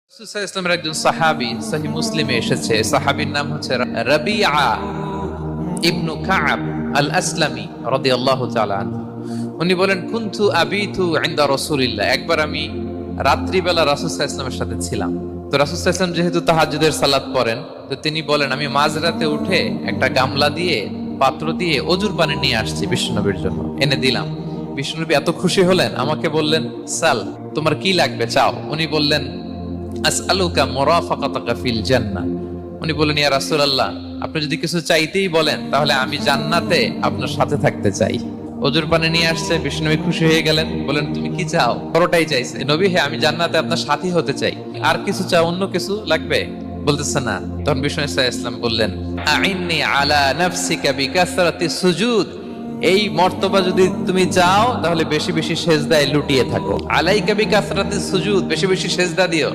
রাসূল সাল্লাল্লাহু আলাইহি ওয়াসাল্লামের একজন সাহাবী সহিহ মুসলিমে এসেছে, সাহাবীর নাম হচ্ছে রাবিআ ইবনু কাব আল আসলামি রাদিয়াল্লাহু তাআলা আনহু। উনি বলেন, কুনতু আবিতু ইনদা রাসূলিল্লাহ, একবার আমি রাত্রিবেলা রাসূল সাল্লাল্লাহু আলাইহি ওয়াসাল্লামের সাথে ছিলাম। তো রাসূল সাল্লাল্লাহু আলাইহি ওয়াসাল্লাম যেহেতু তাহাজ্জুদের সালাত পড়েন, তো তিনি বলেন, আমি মাঝরাতে উঠে একটা গামলা দিয়ে পাত্র দিয়ে অজুর পানি নিয়ে আসছি বিশ্বনবীর জন্য, এনে দিলাম। বিশ্বনবী এত খুশি হলেন, আমাকে বললেন, সাল, তোমার কি লাগবে চাও। উনি বললেন, আসআলুকা মুরাফাকাতাকা ফিল জান্নাহ। উনি বললেন, ইয়া রাসূলুল্লাহ, আপনি যদি কিছু চাইতেই বলেন তাহলে আমি জান্নাতে আপনার সাথে থাকতে চাই। অজুর পানি নিয়ে আসছে, বিষ্ণুনবী খুশি হয়ে গেলেন, বলেন, তুমি কি চাও? বড়টাই চাইছে। নবী, হ্যাঁ, আমি জান্নাতে আপনার সাথী হতে চাই। আর কিছু চাও? অন্য কিছু লাগবে? বলতেছে না। তখন বিষ্ণু সাল্লাল্লাহু আলাইহি ওয়াসাল্লাম বললেন, আইন্নি আলা নাফসিকা বিকাসরাতি সুজুদ। এই মর্তবা যদি তুমি চাও তাহলে বেশি বেশি সেজদায় লুটিয়ে থাকো। আলাইকা বিকাসরাতি সুজুদ, বেশি বেশি সেজদা দিও।